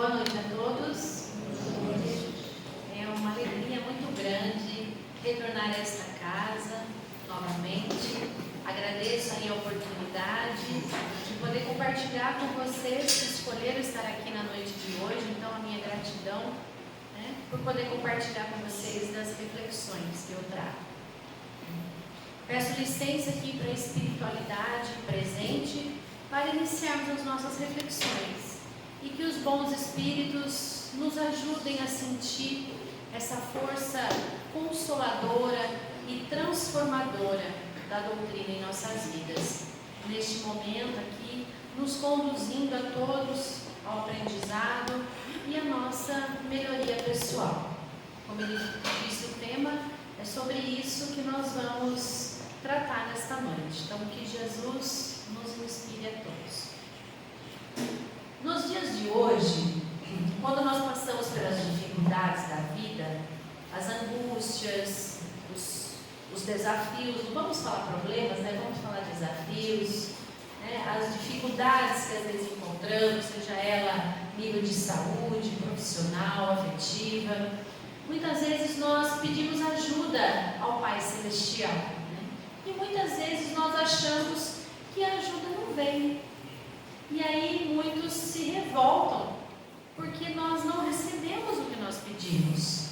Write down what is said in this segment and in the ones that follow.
Boa noite a todos. É uma alegria muito grande retornar a esta casa novamente. Agradeço aí a oportunidade de poder compartilhar com vocês que escolheram estar aqui na noite de hoje. Então, a minha gratidão, por poder compartilhar com vocês das reflexões que eu trago. Peço licença aqui para a espiritualidade presente para iniciarmos as nossas reflexões e que os bons espíritos nos ajudem a sentir essa força consoladora e transformadora da doutrina em nossas vidas. Neste momento aqui, nos conduzindo a todos ao aprendizado e à nossa melhoria pessoal. Como ele disse, o tema é sobre isso que nós vamos tratar nesta noite. Então, que Jesus nos inspire a todos. Nos dias de hoje, quando nós passamos pelas dificuldades da vida, as angústias, os desafios, não vamos falar problemas, vamos falar desafios, as dificuldades que às vezes encontramos, seja ela nível de saúde, profissional, afetiva, muitas vezes nós pedimos ajuda ao Pai Celestial. E muitas vezes nós achamos que a ajuda não vem. E aí muitos se revoltam, porque nós não recebemos o que nós pedimos.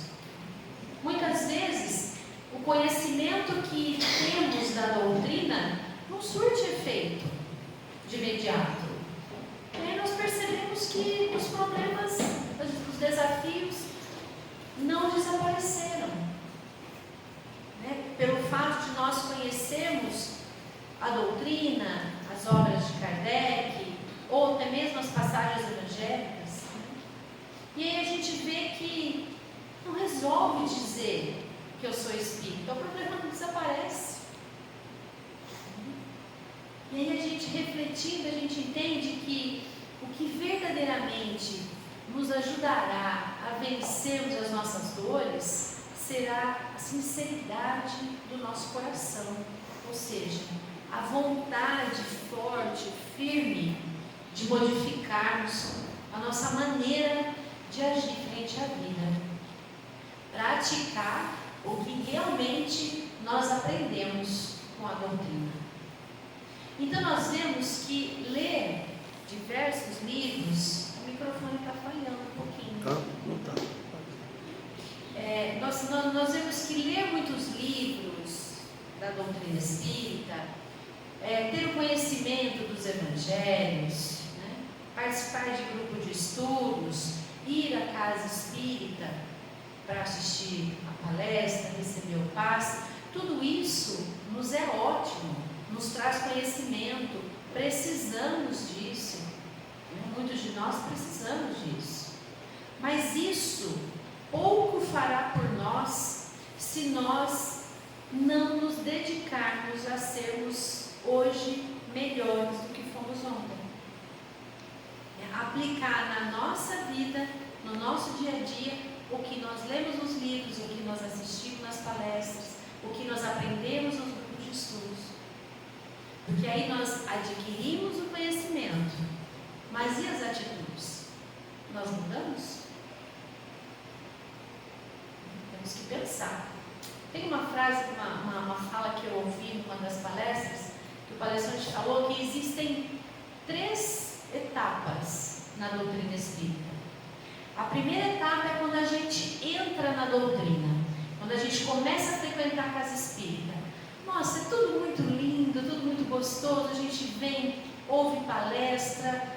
Muitas vezes, o conhecimento que temos da doutrina não surte efeito de imediato. E aí nós percebemos que os problemas, os desafios não desapareceram. Pelo fato de nós conhecermos a doutrina, as obras de Kardec, ou até mesmo as passagens evangélicas, e aí a gente vê que não resolve dizer que eu sou espírita, o problema não desaparece. E aí a gente refletindo, a gente entende que o que verdadeiramente nos ajudará a vencermos as nossas dores será a sinceridade do nosso coração, ou seja, a vontade forte, firme de modificarmos a nossa maneira de agir frente à vida. Praticar o que realmente nós aprendemos com a doutrina. Então nós vemos que ler diversos livros, o microfone está falhando um pouquinho. Não está. Nós vemos que ler muitos livros da doutrina espírita, ter o conhecimento dos evangelhos, participar de grupo de estudos, ir à casa espírita para assistir a palestra, receber o passe, tudo isso nos é ótimo, nos traz conhecimento, precisamos disso, muitos de nós precisamos disso, mas isso pouco fará por nós se nós não nos dedicarmos a sermos hoje melhores do que fomos ontem. Aplicar na nossa vida, no nosso dia a dia, o que nós lemos nos livros, o que nós assistimos nas palestras, o que nós aprendemos nos grupos de estudos. Porque aí nós adquirimos o conhecimento, mas e as atitudes? Nós mudamos? Temos que pensar. Tem uma frase, uma fala que eu ouvi em uma das palestras, que o palestrante falou que existem 3 etapas na doutrina espírita. A primeira etapa é quando a gente entra na doutrina, quando a gente começa a frequentar a casa espírita. Nossa, é tudo muito lindo, tudo muito gostoso, a gente vem, ouve palestra,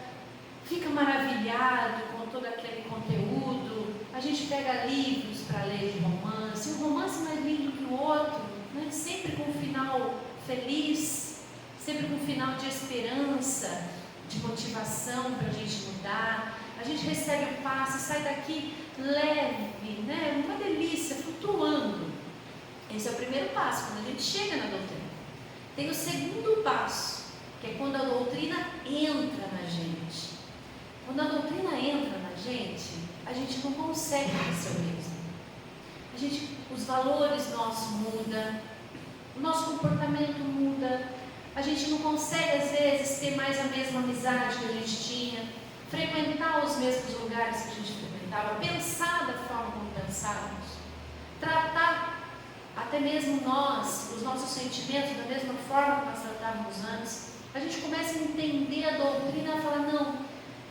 fica maravilhado com todo aquele conteúdo, a gente pega livros para ler de romance, um romance mais lindo que o outro, sempre com um final feliz, sempre com um final de esperança, de motivação para a gente mudar. A gente recebe o passe, sai daqui leve, uma delícia, flutuando. Esse é o primeiro passo, quando a gente chega na doutrina. Tem o segundo passo, que é quando a doutrina entra na gente. Quando a doutrina entra na gente, a gente não consegue ser o mesmo. Os valores nossos mudam, o nosso comportamento muda, a gente não consegue às vezes ter mais a mesma amizade que a gente tinha, frequentar os mesmos lugares que a gente frequentava, pensar da forma como pensávamos, tratar até mesmo nós, os nossos sentimentos, da mesma forma que nós tratávamos antes. A gente começa a entender a doutrina e falar, não,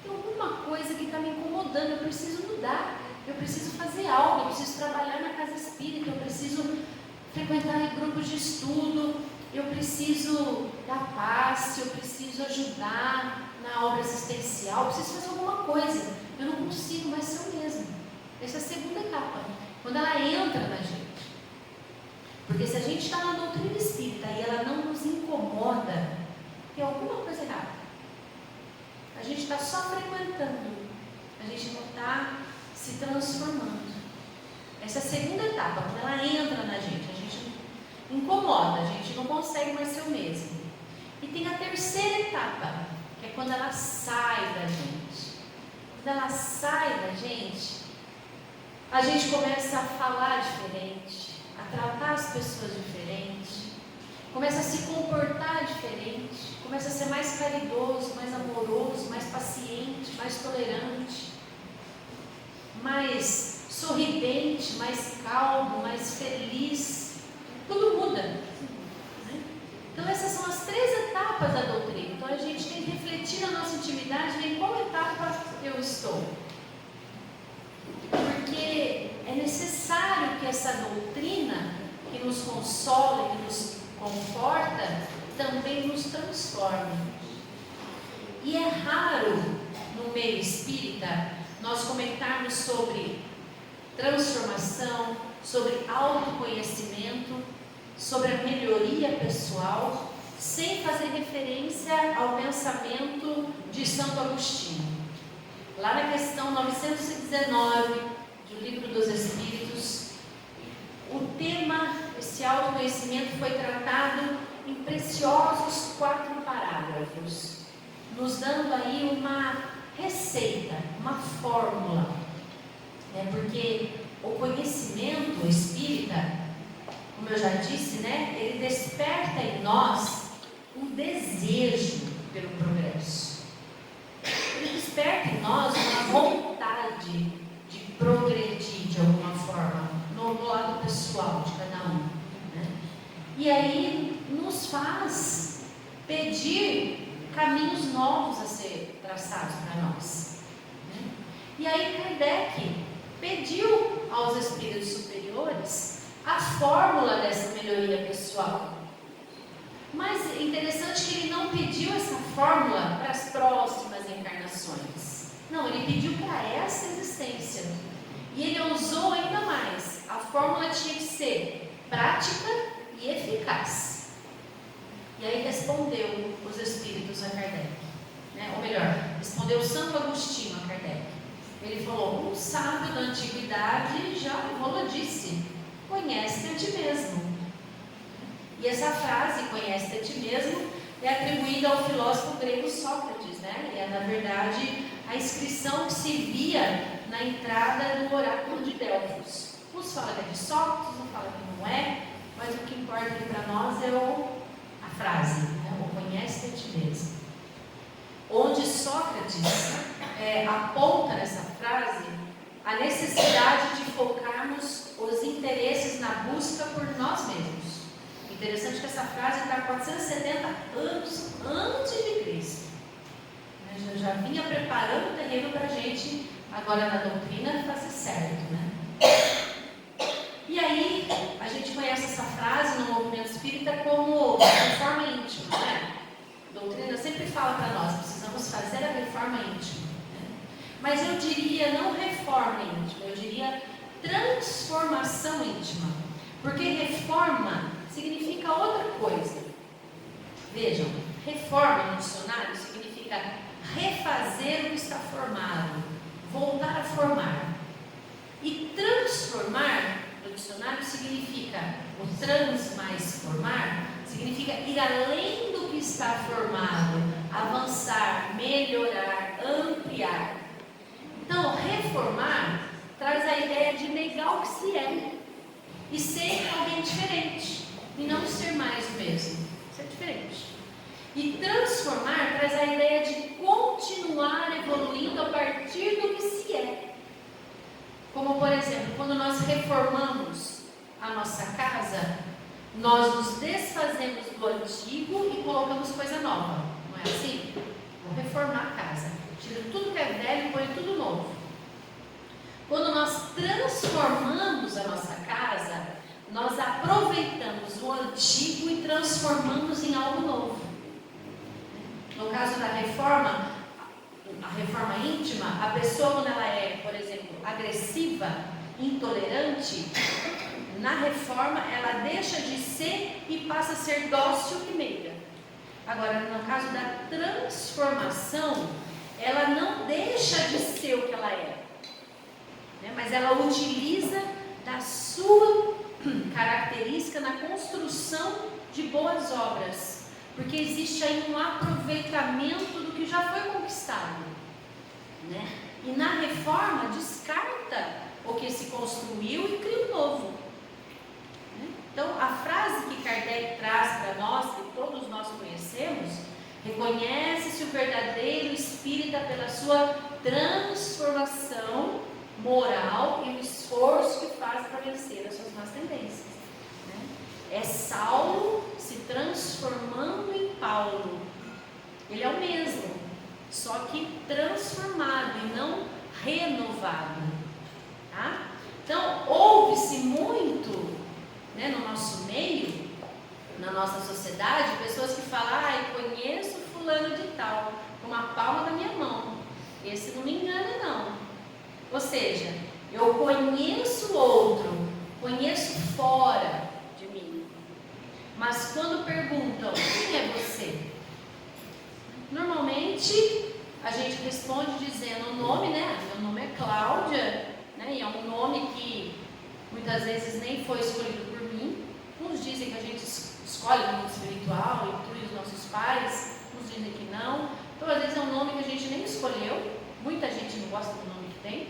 tem alguma coisa que está me incomodando, eu preciso mudar, eu preciso fazer algo, eu preciso trabalhar na casa espírita, eu preciso frequentar em grupos de estudo, eu preciso dar passe, eu preciso ajudar na obra assistencial, eu preciso fazer alguma coisa, eu não consigo mais ser eu mesma. Essa é a segunda etapa, quando ela entra na gente. Porque se a gente está na doutrina espírita e ela não nos incomoda, tem alguma coisa errada. A gente está só frequentando, a gente não está se transformando. Essa é a segunda etapa, quando ela entra na gente, a gente incomoda, a gente não consegue mais ser o mesmo. E tem a terceira etapa, que é quando ela sai da gente. Quando ela sai da gente, a gente começa a falar diferente, a tratar as pessoas diferente, começa a se comportar diferente, começa a ser mais caridoso, mais amoroso, mais paciente, mais tolerante, mais sorridente, mais calmo, mais feliz. Tudo muda, né? Então essas são as 3 etapas da doutrina. Então a gente tem que refletir na nossa intimidade em qual etapa eu estou. Porque é necessário que essa doutrina, que nos consola, que nos conforta, também nos transforme. E é raro no meio espírita nós comentarmos sobre transformação, sobre autoconhecimento, sobre a melhoria pessoal, sem fazer referência ao pensamento de Santo Agostinho. Lá na questão 919 do Livro dos Espíritos, o tema, esse autoconhecimento, foi tratado em preciosos 4 parágrafos, nos dando aí uma receita, uma fórmula, né? Porque o conhecimento espírita, como eu já disse, né? Ele desperta em nós um desejo pelo progresso. Ele desperta em nós uma vontade de progredir de alguma forma, no lado pessoal de cada um, né? E aí nos faz pedir caminhos novos a ser traçados para nós, né? E aí Kardec pediu aos espíritos superiores a fórmula dessa melhoria pessoal. Mas é interessante que ele não pediu essa fórmula para as próximas encarnações. Não, ele pediu para essa existência. E ele usou ainda mais. A fórmula tinha que ser prática e eficaz. E aí respondeu os espíritos a Kardec, né? Ou melhor, respondeu Santo Agostinho a Kardec. Ele falou, um sábio da antiguidade já disse, conhece-te a ti mesmo. E essa frase, conhece-te a ti mesmo, é atribuída ao filósofo grego Sócrates, né? E é, na verdade, a inscrição que se via na entrada do oráculo de Delfos. Uns falam que é de Sócrates, uns falam que não é, mas o que importa aqui para nós é a frase, né? O conhece-te a ti mesmo. Onde Sócrates aponta nessa frase a necessidade de focarmos os interesses na busca por nós mesmos. Interessante que essa frase está 470 anos antes de Cristo. Já vinha preparando o terreno para a gente, agora na doutrina, fazer certo, né? E aí, a gente conhece essa frase no movimento espírita como reforma íntima, né? A doutrina sempre fala para nós, precisamos fazer a reforma íntima, né? Mas eu diria não reforma íntima, eu diria transformação íntima. Porque reforma significa outra coisa. Vejam, reforma no dicionário significa refazer o que está formado, voltar a formar. E transformar no dicionário significa, o trans mais formar, significa ir além do que está formado, avançar, melhorar, ampliar. Então, reformar traz a ideia de negar o que se é e ser alguém diferente, e não ser mais o mesmo, ser diferente. E transformar traz a ideia de continuar evoluindo Como, por exemplo, quando nós reformamos a nossa casa, nós nos desfazemos do antigo e colocamos coisa nova. Não é assim? Vou reformar a casa. Tiro tudo que é velho e põe tudo novo. Quando nós transformamos a nossa casa, nós aproveitamos o antigo e transformamos em algo novo. No caso da reforma, a reforma íntima, a pessoa quando ela é, por exemplo, agressiva, intolerante, na reforma ela deixa de ser e passa a ser dócil e meiga. Agora, no caso da transformação, ela não deixa de ser o que ela é, né? Mas ela utiliza da sua característica na construção de boas obras, porque existe aí um aproveitamento do que já foi conquistado, né? E na reforma descarta o que se construiu e cria um novo, né? Então a frase que Kardec traz para nós, que todos nós conhecemos, reconhece-se o verdadeiro espírita pela sua transformação moral e o esforço que faz para vencer as suas más tendências, né? É Saulo se transformando em Paulo. Ele é o mesmo, só que transformado e não renovado, tá? Então, ouve-se muito, né, no nosso meio, na nossa sociedade, pessoas que falam: eu conheço fulano de tal, com uma palma da minha mão, esse não me engana não. Ou seja, eu conheço o outro, conheço fora de mim, mas quando perguntam: quem é você? Normalmente a gente responde dizendo o nome, né? Meu nome é Cláudia, né? E é um nome que muitas vezes nem foi escolhido por mim. Uns dizem que a gente escolhe o nome espiritual, inclui os nossos pais, uns dizem que não. Então às vezes é um nome que a gente nem escolheu, muita gente não gosta do nome que tem,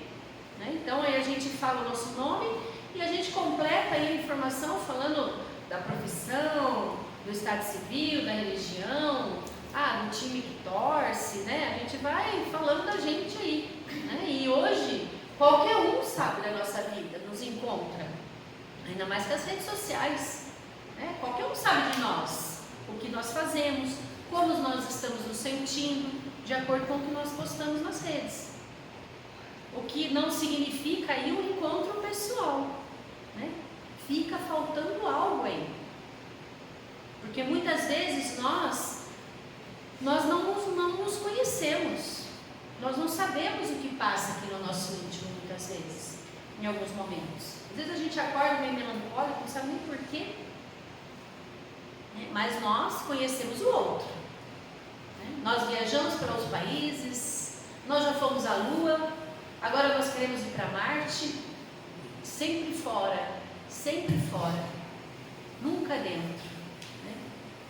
né? Então aí a gente fala o nosso nome e a gente completa aí a informação falando da profissão, do estado civil, da religião, do time que torce, né? A gente vai falando da gente aí, né? E hoje qualquer um sabe da nossa vida, nos encontra, ainda mais com as redes sociais, né? Qualquer um sabe de nós, o que nós fazemos, como nós estamos nos sentindo, de acordo com o que nós postamos nas redes. O que não significa aí um encontro pessoal, né? Fica faltando algo aí, porque muitas vezes nós não nos conhecemos, nós não sabemos o que passa aqui no nosso íntimo muitas vezes, em alguns momentos. Às vezes a gente acorda meio melancólico, não sabe nem porquê, né? Mas nós conhecemos o outro, né? Nós viajamos para outros países, nós já fomos à Lua, agora nós queremos ir para Marte, sempre fora, nunca dentro, né?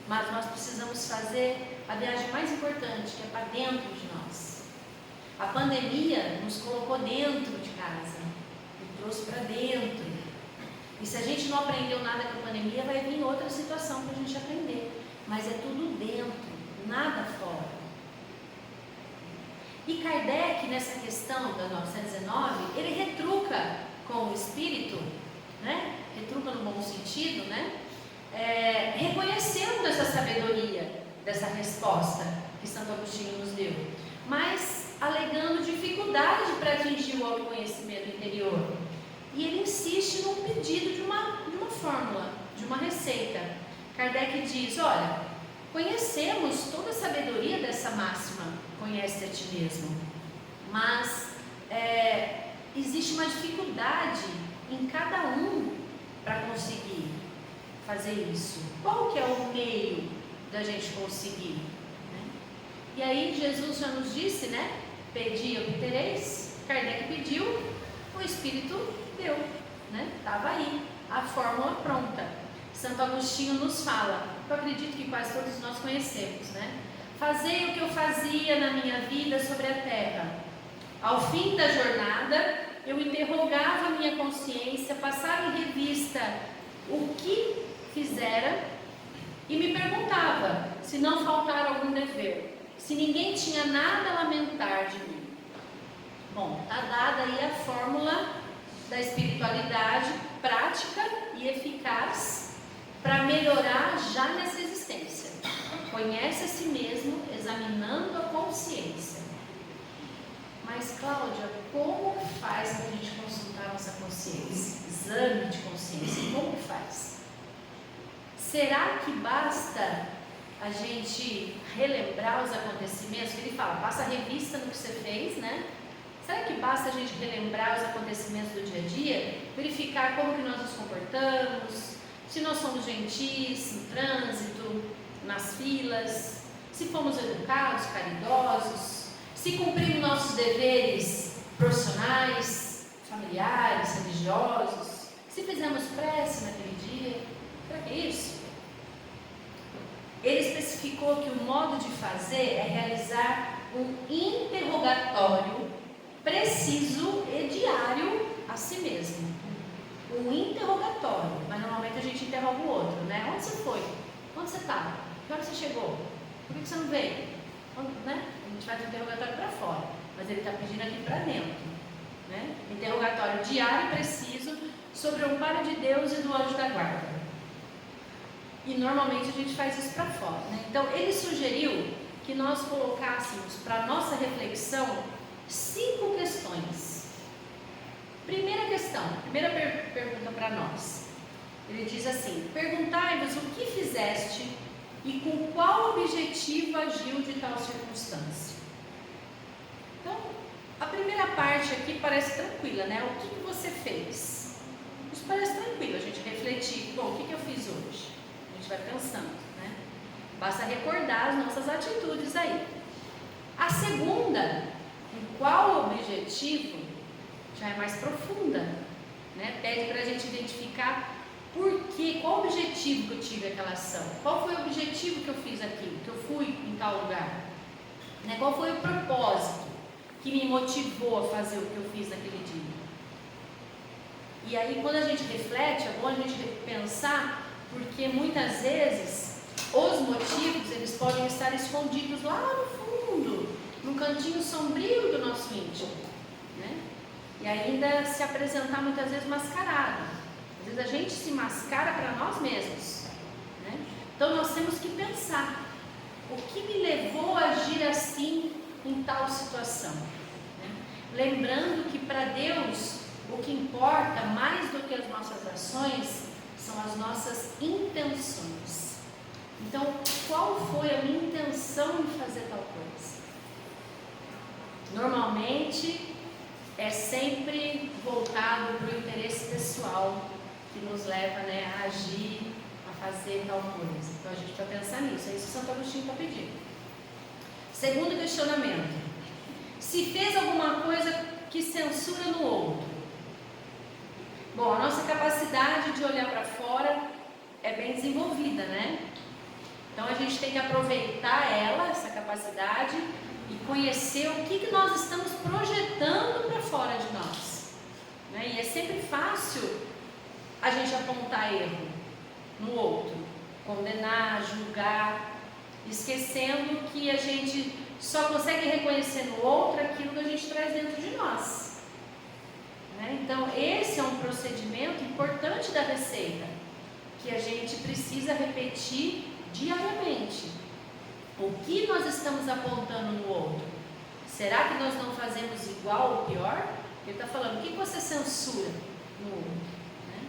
Mas nós precisamos fazer a viagem mais importante, que é para dentro de nós. A pandemia nos colocou dentro de casa, nos trouxe para dentro. E se a gente não aprendeu nada com a pandemia, vai vir outra situação para a gente aprender. Mas é tudo dentro, nada fora. E Kardec, nessa questão da 919, ele retruca com o espírito, né? Retruca no bom sentido, né? Reconhecendo essa sabedoria dessa resposta que Santo Agostinho nos deu, mas alegando dificuldade para atingir o autoconhecimento interior. E ele insiste num pedido de uma fórmula, de uma receita. Kardec diz: olha, conhecemos toda a sabedoria dessa máxima, conhece a ti mesmo, mas existe uma dificuldade em cada um para conseguir fazer isso. Qual que é o meio da gente conseguir, né? E aí Jesus já nos disse, né? Pedi, obtereis. Kardec pediu, o Espírito deu, né? Estava aí, a fórmula pronta. Santo Agostinho nos fala, eu acredito que quase todos nós conhecemos, né? Fazei o que eu fazia na minha vida sobre a terra. Ao fim da jornada, eu interrogava a minha consciência, passava em revista o que fizera e me perguntava se não faltara algum dever, se ninguém tinha nada a lamentar de mim. Bom, está dada aí a fórmula da espiritualidade prática e eficaz para melhorar já nessa existência. Conhece a si mesmo, examinando a consciência. Mas, Cláudia, como faz para a gente consultar a nossa consciência? Exame de consciência, como faz? Será que basta a gente relembrar os acontecimentos? Ele fala, passa revista no que você fez, né? Será que basta a gente relembrar os acontecimentos do dia a dia? Verificar como que nós nos comportamos, se nós somos gentis no trânsito, nas filas, se fomos educados, caridosos, se cumprimos nossos deveres profissionais, familiares, religiosos, se fizemos prece naquele dia. Será que é isso? Ele especificou que o modo de fazer é realizar um interrogatório preciso e diário a si mesmo. Um interrogatório, mas normalmente a gente interroga o outro, né? Onde você foi? Onde você estava? Que hora você chegou? Por que você não veio? Né? A gente faz o interrogatório para fora, mas ele está pedindo aqui para dentro, né? Interrogatório diário e preciso sobre o amparo de Deus e do anjo da guarda. E normalmente a gente faz isso para fora, né? Então ele sugeriu que nós colocássemos para a nossa reflexão 5 questões. Primeira questão, primeira pergunta para nós. Ele diz assim: perguntai-vos o que fizeste e com qual objetivo agiu de tal circunstância. Então, a primeira parte aqui parece tranquila, né? O que você fez? Isso parece tranquilo, a gente refletir. Bom, o que eu fiz hoje? A gente vai pensando, né? Basta recordar as nossas atitudes aí. A segunda, em qual objetivo, já é mais profunda, né? Pede para a gente identificar por quê, qual o objetivo que eu tive aquela ação, qual foi o objetivo que eu fiz aquilo, que eu fui em tal lugar, né? Qual foi o propósito que me motivou a fazer o que eu fiz naquele dia. E aí, quando a gente reflete, é bom a gente pensar, porque muitas vezes os motivos eles podem estar escondidos lá no fundo, no cantinho sombrio do nosso íntimo, né? E ainda se apresentar muitas vezes mascarado. Às vezes a gente se mascara para nós mesmos, né? Então nós temos que pensar: o que me levou a agir assim em tal situação, né? Lembrando que para Deus o que importa mais do que as nossas ações são as nossas intenções. Então, qual foi a minha intenção em fazer tal coisa? Normalmente é sempre voltado para o interesse pessoal que nos leva, né, a agir, a fazer tal coisa. Então a gente vai pensar nisso, é isso que Santo Agostinho está pedindo. Segundo questionamento: se fez alguma coisa que censura no outro. Bom, a nossa capacidade de olhar para fora é bem desenvolvida, né? Então a gente tem que aproveitar ela, essa capacidade, e conhecer o que nós estamos projetando para fora de nós, né? E é sempre fácil a gente apontar erro no outro, condenar, julgar, esquecendo que a gente só consegue reconhecer no outro aquilo que a gente traz dentro de nós, né? Então esse é um procedimento importante da receita, que a gente precisa repetir diariamente. O que nós estamos apontando no outro? Será que nós não fazemos igual ou pior? Ele está falando: o que você censura no outro, né?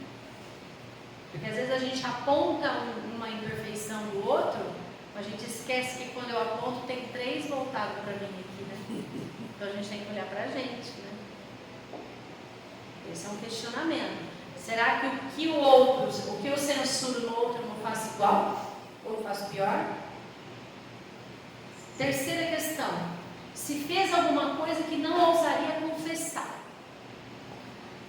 Porque às vezes a gente aponta uma imperfeição do outro, mas a gente esquece que quando eu aponto tem 3 voltados para mim aqui, né? Então a gente tem que olhar para a gente, né? Esse é um questionamento. Será que o que eu censuro no outro eu não faço igual? Ou eu faço pior? Terceira questão: se fez alguma coisa que não ousaria confessar.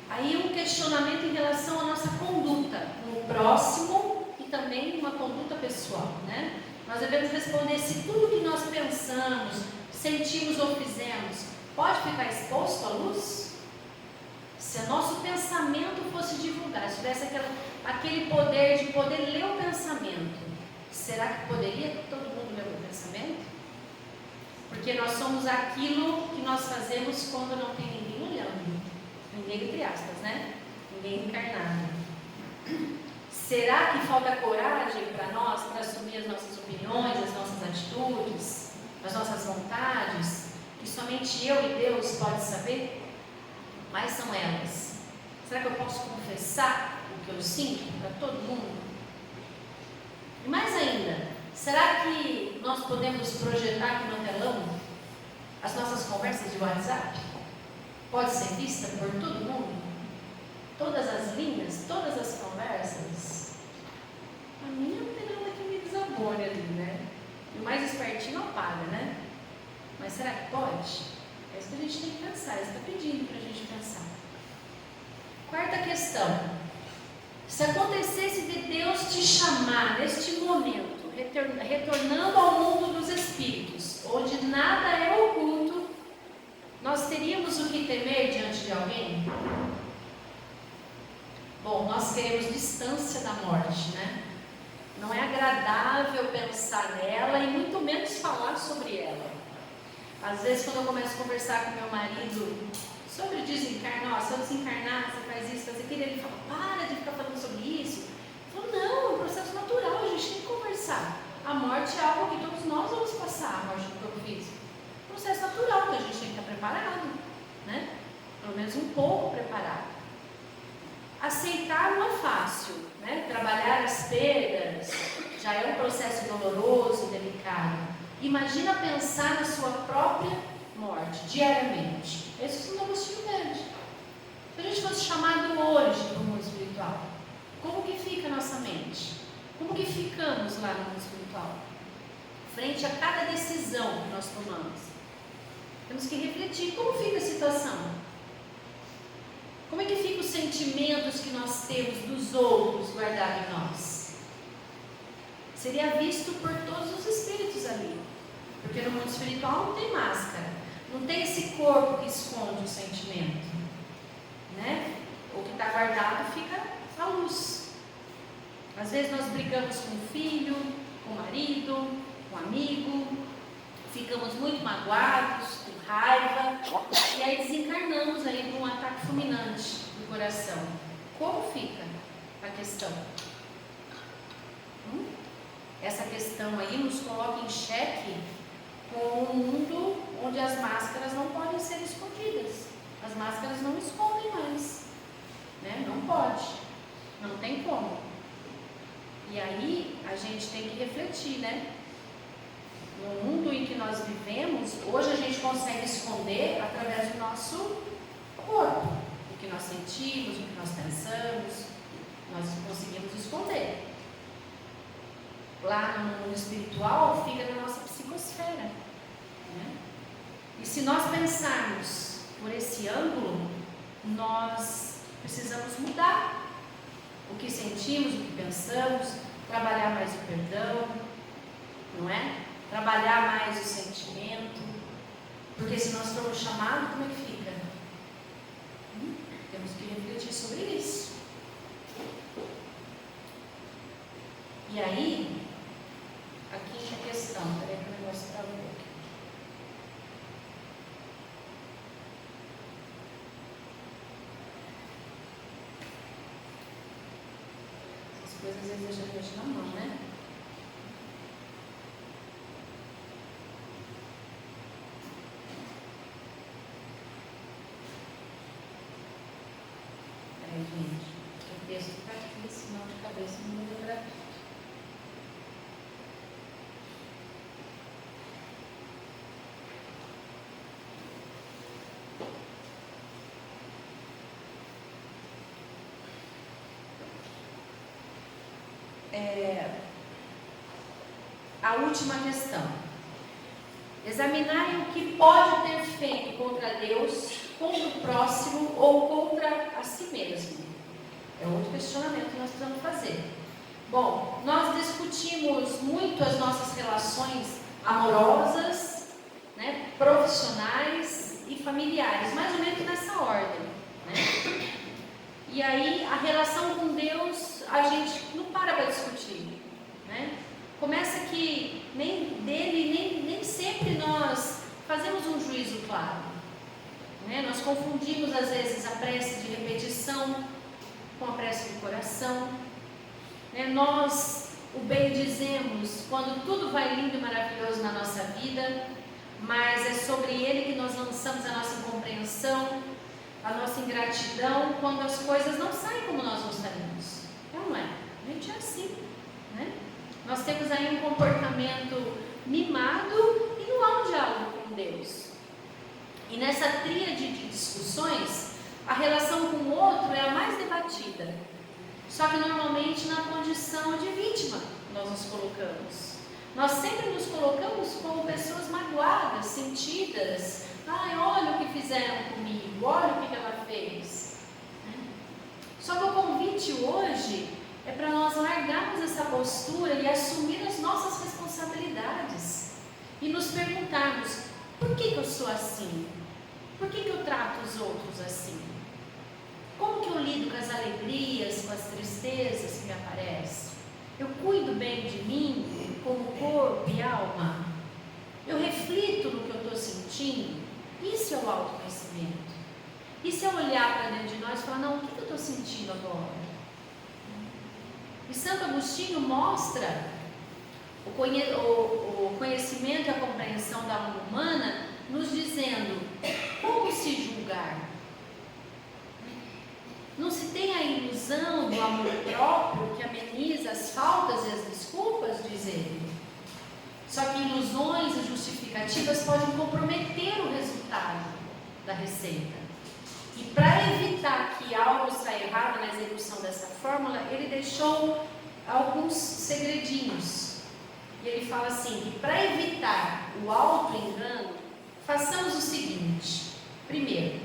Aí um questionamento em relação à nossa conduta no próximo e também uma conduta pessoal, né? Nós devemos responder se tudo que nós pensamos, sentimos ou fizemos pode ficar exposto à luz? Se o nosso pensamento fosse divulgado, se tivesse aquele poder de poder ler o pensamento, será que poderia todo mundo ler o pensamento? Porque nós somos aquilo que nós fazemos quando não tem ninguém olhando. ninguém entre aspas, né? Ninguém encarnado. Será que falta coragem para nós, para assumir as nossas opiniões, as nossas atitudes, as nossas vontades, que somente eu e Deus pode saber? Quais são elas? Será que eu posso confessar o que eu sinto para todo mundo? E mais ainda, será que nós podemos projetar aqui no telão as nossas conversas de WhatsApp? Pode ser vista por todo mundo? Todas as linhas, todas as conversas? A minha não tem nada que me desabone ali, né? E o mais espertinho apaga, né? Mas será que pode? É isso que a gente tem que pensar, é isso que está pedindo para a gente pensar. Quarta questão. Se acontecesse de Deus te chamar neste momento, retornando ao mundo dos espíritos, onde nada é oculto, nós teríamos o que temer diante de alguém? Bom, nós queremos distância da morte, né? Não é agradável pensar nela e muito menos falar sobre ela. Às vezes, quando eu começo a conversar com meu marido sobre desencarnar, se eu desencarnar, você faz isso, faz aquilo, ele fala, para de ficar falando sobre isso. Eu falo, não, é um processo natural, a gente tem que conversar. A morte é algo que todos nós vamos passar, a morte do corpo físico. Um processo natural, que a gente tem que estar preparado, né? Pelo menos um pouco preparado. Aceitar não é fácil, né? Trabalhar as perdas já é um processo doloroso, delicado. Imagina pensar na sua própria morte, diariamente. Esse é um negócio grande. Se a gente fosse chamado hoje para o mundo espiritual, como que fica a nossa mente? Como que ficamos lá no mundo espiritual? Frente a cada decisão que nós tomamos. Temos que refletir como fica a situação. Como é que ficam os sentimentos que nós temos dos outros guardados em nós? Seria visto por todos os espíritos ali. Porque no mundo espiritual não tem máscara. Não tem esse corpo que esconde o sentimento. Né? O que está guardado fica à luz. Às vezes nós brigamos com o filho, com o marido, com o amigo. Ficamos muito magoados, com raiva, e aí desencarnamos aí num ataque fulminante do coração. Como fica a questão? Essa questão aí nos coloca em xeque com um mundo onde as máscaras não podem ser escondidas. As máscaras não escondem mais, né? Não pode, não tem como. E aí a gente tem que refletir, né? No mundo em que nós vivemos, hoje a gente consegue esconder através do nosso corpo. O que nós sentimos, o que nós pensamos, nós conseguimos esconder. Lá no mundo espiritual, fica na nossa psicosfera. Né? E se nós pensarmos por esse ângulo, nós precisamos mudar o que sentimos, o que pensamos, trabalhar mais o perdão, não é? Trabalhar mais o sentimento, porque se nós formos chamados, como é que fica? Temos que refletir sobre isso. E aí, a quinta questão, peraí que o negócio travou aqui. Essas coisas às vezes deixam a gente na mão, né? Gente, o texto está aqui, senão de cabeça não me lembra. A última questão. Examinarem o que pode ter feito contra Deus, contra o próximo ou contra a si mesmo. É outro questionamento que nós precisamos fazer. Bom, nós discutimos muito as nossas relações amorosas, né, profissionais e familiares, mais ou menos nessa ordem. Né? E aí, a relação com Deus, a gente não para discutir. Né? Começa que nem sempre nós fazemos um juízo claro. né? Nós confundimos às vezes a prece de repetição com a prece do coração, né? Nós o bendizemos quando tudo vai lindo e maravilhoso na nossa vida, mas é sobre ele que nós lançamos a nossa incompreensão, a nossa ingratidão, quando as coisas não saem como nós gostaríamos. Não é? A gente é assim, né? Nós temos aí um comportamento mimado e não há um diálogo com Deus. E nessa tríade de discussões, a relação com o outro é a mais debatida. Só que normalmente na condição de vítima nós nos colocamos. Nós sempre nos colocamos como pessoas magoadas, sentidas. Ai, olha o que fizeram comigo, olha o que ela fez. Só que o convite hoje é para nós largarmos essa postura e assumir as nossas responsabilidades. E nos perguntarmos, por que eu sou assim? Por que eu trato os outros assim? Como que eu lido com as alegrias, com as tristezas que me aparecem? Eu cuido bem de mim, como corpo e alma? Eu reflito no que eu estou sentindo? Isso é o autoconhecimento. Isso é olhar para dentro de nós e falar, não, o que eu estou sentindo agora? E Santo Agostinho mostra o conhecimento e a compreensão da alma humana, nos dizendo como se julgar. Não se tem a ilusão do amor próprio que ameniza as faltas e as desculpas, diz ele. Só que ilusões e justificativas podem comprometer o resultado da receita. E para evitar que algo saia errado na execução dessa fórmula, ele deixou alguns segredinhos. E ele fala assim, que para evitar o auto-engano, façamos o seguinte. Primeiro,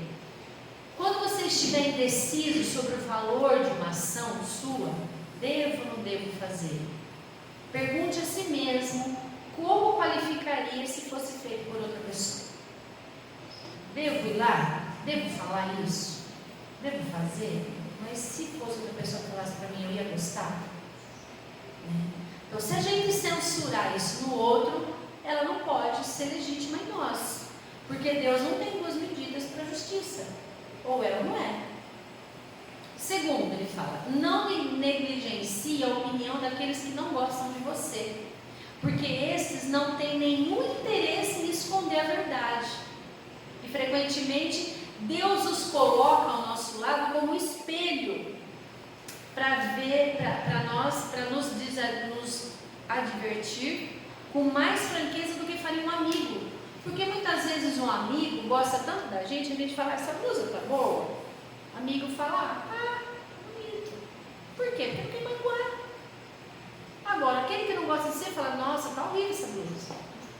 quando você estiver indeciso sobre o valor de uma ação sua, devo ou não devo fazer? Pergunte a si mesmo como qualificaria se fosse feito por outra pessoa. Devo ir lá? Devo falar isso? Devo fazer? Mas se fosse outra pessoa que falasse para mim, eu ia gostar? Então, se a gente censurar isso no outro, ela não pode ser legítima em nós. Porque Deus não tem duas medidas para a justiça. Ou é ou não é. Segundo, ele fala, não negligencie a opinião daqueles que não gostam de você. Porque esses não têm nenhum interesse em esconder a verdade. E frequentemente, Deus os coloca ao nosso lado como espelho para ver, para nos advertir com mais franqueza do que faria um amigo. Porque muitas vezes um amigo gosta tanto da gente, a gente fala, essa blusa tá boa? O amigo fala, bonito. Por quê? Porque tem magoar. Agora, aquele que não gosta de você fala, nossa, tá horrível essa blusa.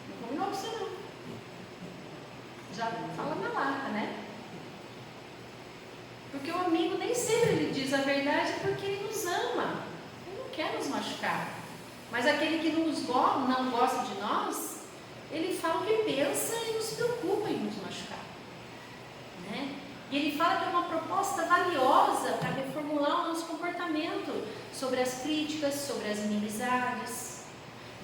Não combinou com você não. Já fala na lata, né? Porque o amigo nem sempre ele diz a verdade porque ele nos ama. Ele não quer nos machucar. Mas aquele que não gosta de nós, ele fala o que pensa e não se preocupa em nos machucar. Né? E ele fala que é uma proposta valiosa para reformular o nosso comportamento sobre as críticas, sobre as inimizades,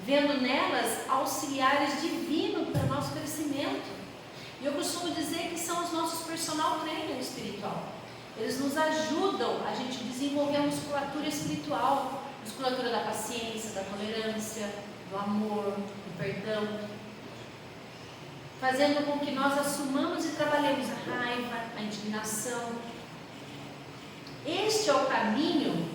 vendo nelas auxiliares divinos para o nosso crescimento. E eu costumo dizer que são os nossos personal trainer espiritual. Eles nos ajudam a gente desenvolver a musculatura espiritual, musculatura da paciência, da tolerância, do amor, do perdão, fazendo com que nós assumamos e trabalhemos a raiva, a indignação. Este é o caminho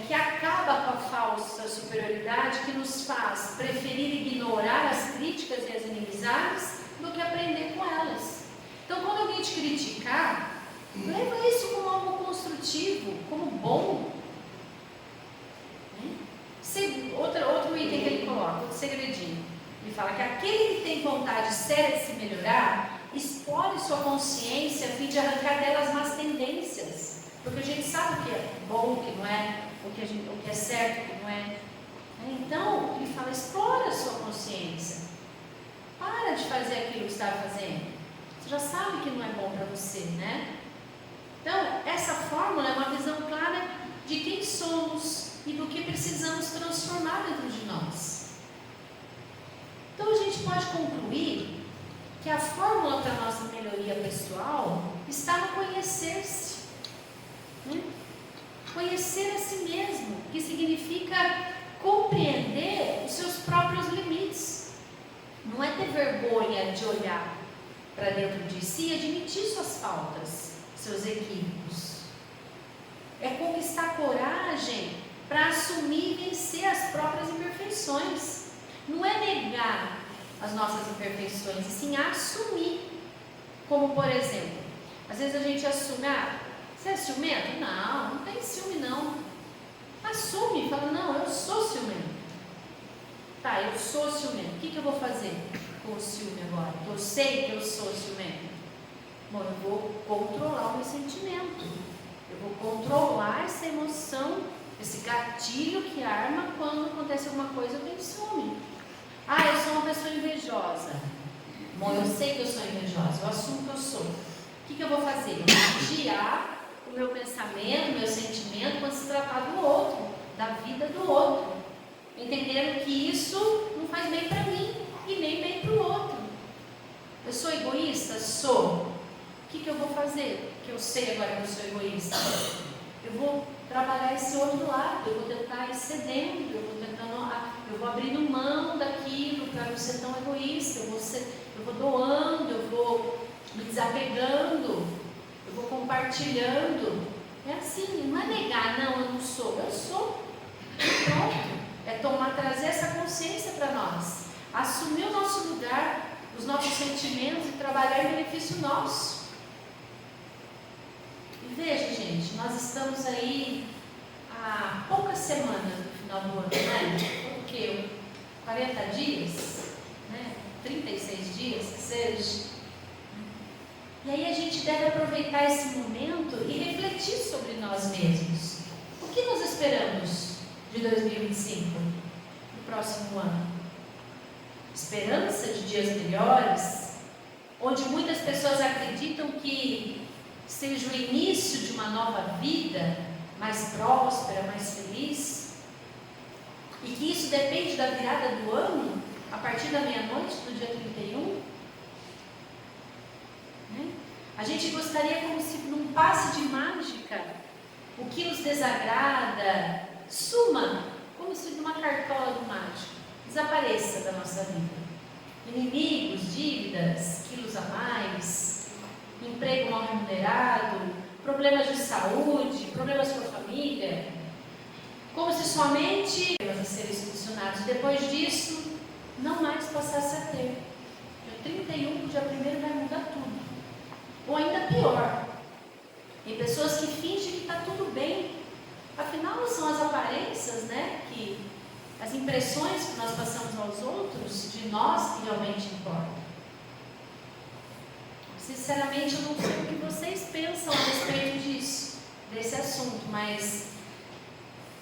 que acaba com a falsa superioridade, que nos faz preferir ignorar as críticas e as inimizades do que aprender com elas. Então, quando alguém te criticar, leva isso como algo construtivo, como bom. Outro item que ele coloca, outro segredinho. Ele fala que aquele que tem vontade séria de se melhorar, explore sua consciência a fim de arrancar dela as más tendências. Porque a gente sabe o que é bom, o que não é, o que é certo, o que não é. Então, ele fala, explora a sua consciência. Para de fazer aquilo que você está fazendo. Você já sabe que não é bom para você, né? Então, essa fórmula é uma visão clara de quem somos e do que precisamos transformar dentro de nós. Então, a gente pode concluir que a fórmula para a nossa melhoria pessoal está no conhecer-se. Né? Conhecer a si mesmo, que significa compreender os seus próprios limites. Não é ter vergonha de olhar para dentro de si e admitir suas faltas, seus equívocos. É conquistar coragem para assumir e vencer as próprias imperfeições. Não é negar as nossas imperfeições, e sim assumir. Como, por exemplo, às vezes a gente assume, você é ciumento? Não, não tem ciúme não. Assume, fala, não, eu sou ciumento. Tá, eu sou ciumento. O que eu vou fazer com o ciúme agora? Eu sei que eu sou ciumento. Bom, eu vou controlar o meu sentimento. Eu vou controlar essa emoção, esse gatilho que arma quando acontece alguma coisa, eu tenho ciúme. Eu sou uma pessoa invejosa. Bom, eu sei que eu sou invejosa, eu assumo que eu sou. O que eu vou fazer? Eu vou vigiar o meu pensamento, o meu sentimento quando se tratar do outro, da vida do outro. Entendendo que isso não faz bem para mim e nem bem para o outro. Eu sou egoísta? Sou. O que eu vou fazer? Que eu sei agora que eu sou egoísta. Eu vou trabalhar esse outro lado, eu vou tentar ir cedendo, eu vou abrindo mão daquilo para não ser tão egoísta, eu vou doando, eu vou me desapegando, eu vou compartilhando. É assim, não é negar, não, eu não sou, eu sou. Pronto. É trazer essa consciência para nós, assumir o nosso lugar, os nossos sentimentos e trabalhar em benefício nosso. E veja, gente, nós estamos aí há poucas semanas do final do ano, né? Porque 40 dias, né? 36 dias, que seja. E aí a gente deve aproveitar esse momento e refletir sobre nós mesmos. O que nós esperamos de 2025, no próximo ano? Esperança de dias melhores, onde muitas pessoas acreditam que seja o início de uma nova vida, mais próspera, mais feliz, e que isso depende da virada do ano, a partir da meia-noite do dia 31. Né? A gente gostaria, como se num passe de mágica, o que nos desagrada suma, como se de uma cartola do mágico, desapareça da nossa vida. Inimigos, dívidas, quilos a mais, emprego mal remunerado, problemas de saúde, problemas com a família, como se somente a serem solucionados. Depois disso, não mais passasse a ter. Dia 31, dia 1º vai mudar tudo. Ou ainda pior, tem pessoas que fingem que está tudo bem. Afinal, são as aparências, né, as impressões que nós passamos aos outros de nós que realmente importam. Sinceramente, eu não sei o que vocês pensam a respeito disso, desse assunto, mas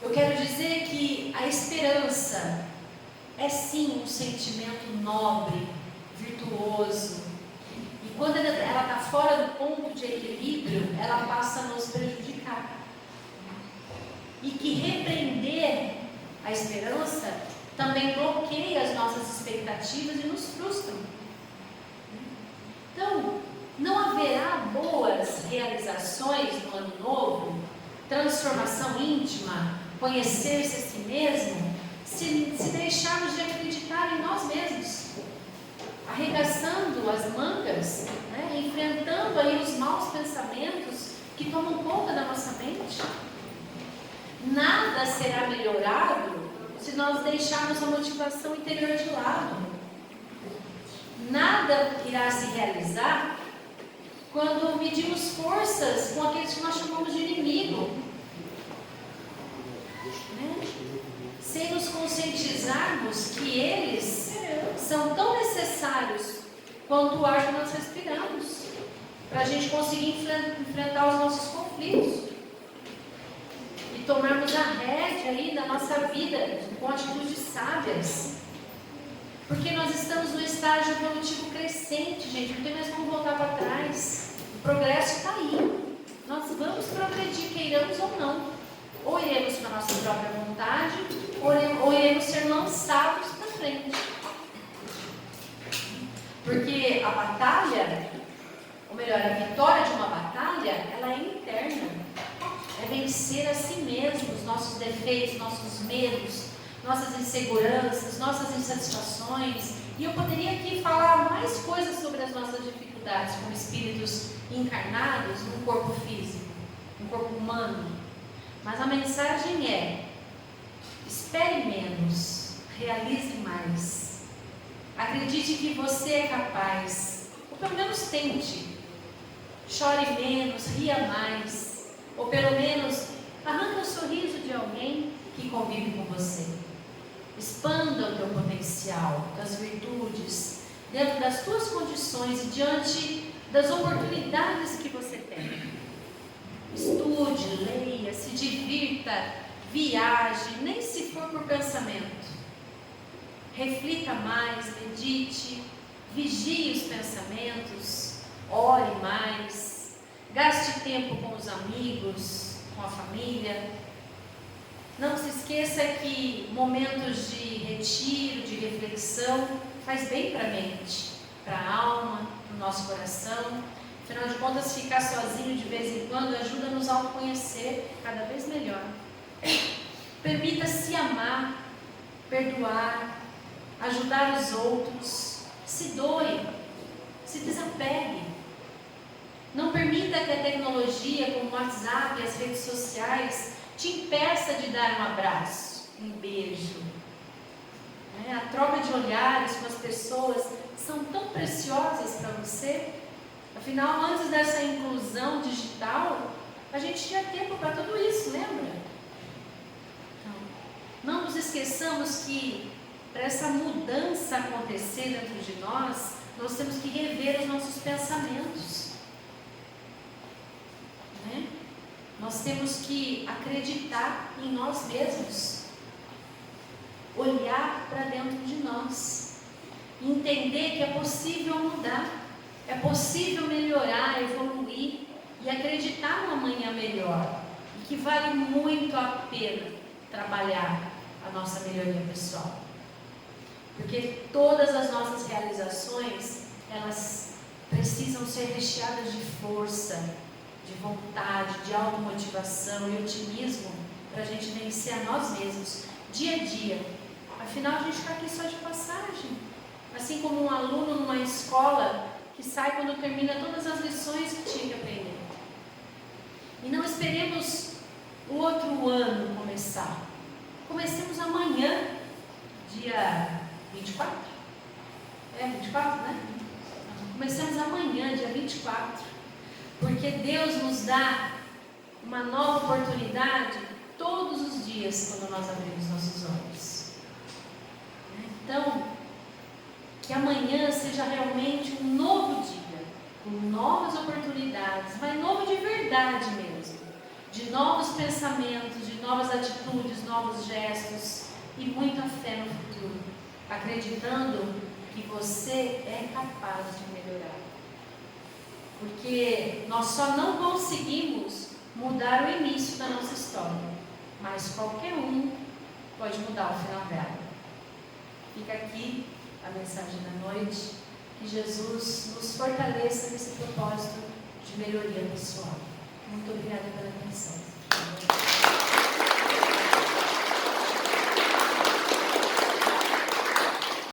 eu quero dizer que a esperança é sim um sentimento nobre, virtuoso, e quando ela está fora do ponto de equilíbrio, ela passa a nos prejudicar. E que repreender a esperança também bloqueia as nossas expectativas e nos frustram. Então, não haverá boas realizações no ano novo, transformação íntima, conhecer-se a si mesmo, se deixarmos de acreditar em nós mesmos, arregaçando as mangas, né, enfrentando aí os maus pensamentos que tomam conta da nossa mente. Nada será melhorado se nós deixarmos a motivação interior de lado. Nada irá se realizar quando medimos forças com aqueles que nós chamamos de inimigo, né? Sem nos conscientizarmos que eles são tão necessários quanto o ar que nós respiramos, para a gente conseguir enfrentar os nossos conflitos e tomarmos a rédea aí da nossa vida com atitudes sábias. Porque nós estamos no estágio evolutivo crescente, gente, não tem mais como voltar para trás. O progresso está aí. Nós vamos progredir, queiramos ou não. Ou iremos com a nossa própria vontade, ou iremos ser lançados para frente. Porque Porque a batalha, ou melhor, a vitória de uma batalha, ela é interna. É vencer a si mesmo, os nossos defeitos, nossos medos, nossas inseguranças, nossas insatisfações. E eu poderia aqui falar mais coisas sobre as nossas dificuldades como espíritos encarnados num corpo físico, num corpo humano. Mas a mensagem é: espere menos, realize mais. Acredite que você é capaz, ou pelo menos tente. Chore menos, ria mais, ou pelo menos arranque o sorriso de alguém que convive com você. Expanda o teu potencial, das virtudes, dentro das tuas condições e diante das oportunidades que você tem. Estude, leia, se divirta, viaje, nem se for por pensamento. Reflita mais, medite, vigie os pensamentos, ore mais, gaste tempo com os amigos, com a família. Não se esqueça que momentos de retiro, de reflexão, faz bem para a mente, para a alma, para o nosso coração. Afinal de contas, ficar sozinho de vez em quando ajuda a nos autoconhecer cada vez melhor. Permita-se amar, perdoar, ajudar os outros. Se doe, se desapegue. Não permita que a tecnologia, como o WhatsApp e as redes sociais, te impeça de dar um abraço, um beijo. A troca de olhares com as pessoas são tão preciosas para você. Afinal, antes dessa inclusão digital, a gente tinha tempo para tudo isso, lembra? Então, não nos esqueçamos que para essa mudança acontecer dentro de nós temos que rever os nossos pensamentos. Nós temos que acreditar em nós mesmos, olhar para dentro de nós, entender que é possível mudar, é possível melhorar, evoluir e acreditar num amanhã melhor, e que vale muito a pena trabalhar a nossa melhoria pessoal, porque todas as nossas realizações, elas precisam ser recheadas de força, de vontade, de automotivação e otimismo para a gente vencer a nós mesmos, dia a dia. Afinal, a gente está aqui só de passagem. Assim como um aluno numa escola que sai quando termina todas as lições que tinha que aprender. E não esperemos o outro ano começar. Comecemos amanhã, dia 24. 24, né? Comecemos amanhã, dia 24. Porque Deus nos dá uma nova oportunidade todos os dias quando nós abrimos nossos olhos. Então, que amanhã seja realmente um novo dia, com novas oportunidades, mas novo de verdade mesmo, de novos pensamentos, de novas atitudes, novos gestos e muita fé no futuro, acreditando que você é capaz de melhorar. Porque nós só não conseguimos mudar o início da nossa história, mas qualquer um pode mudar o final dela. Fica aqui a mensagem da noite, que Jesus nos fortaleça nesse propósito de melhoria pessoal. Muito obrigada pela atenção.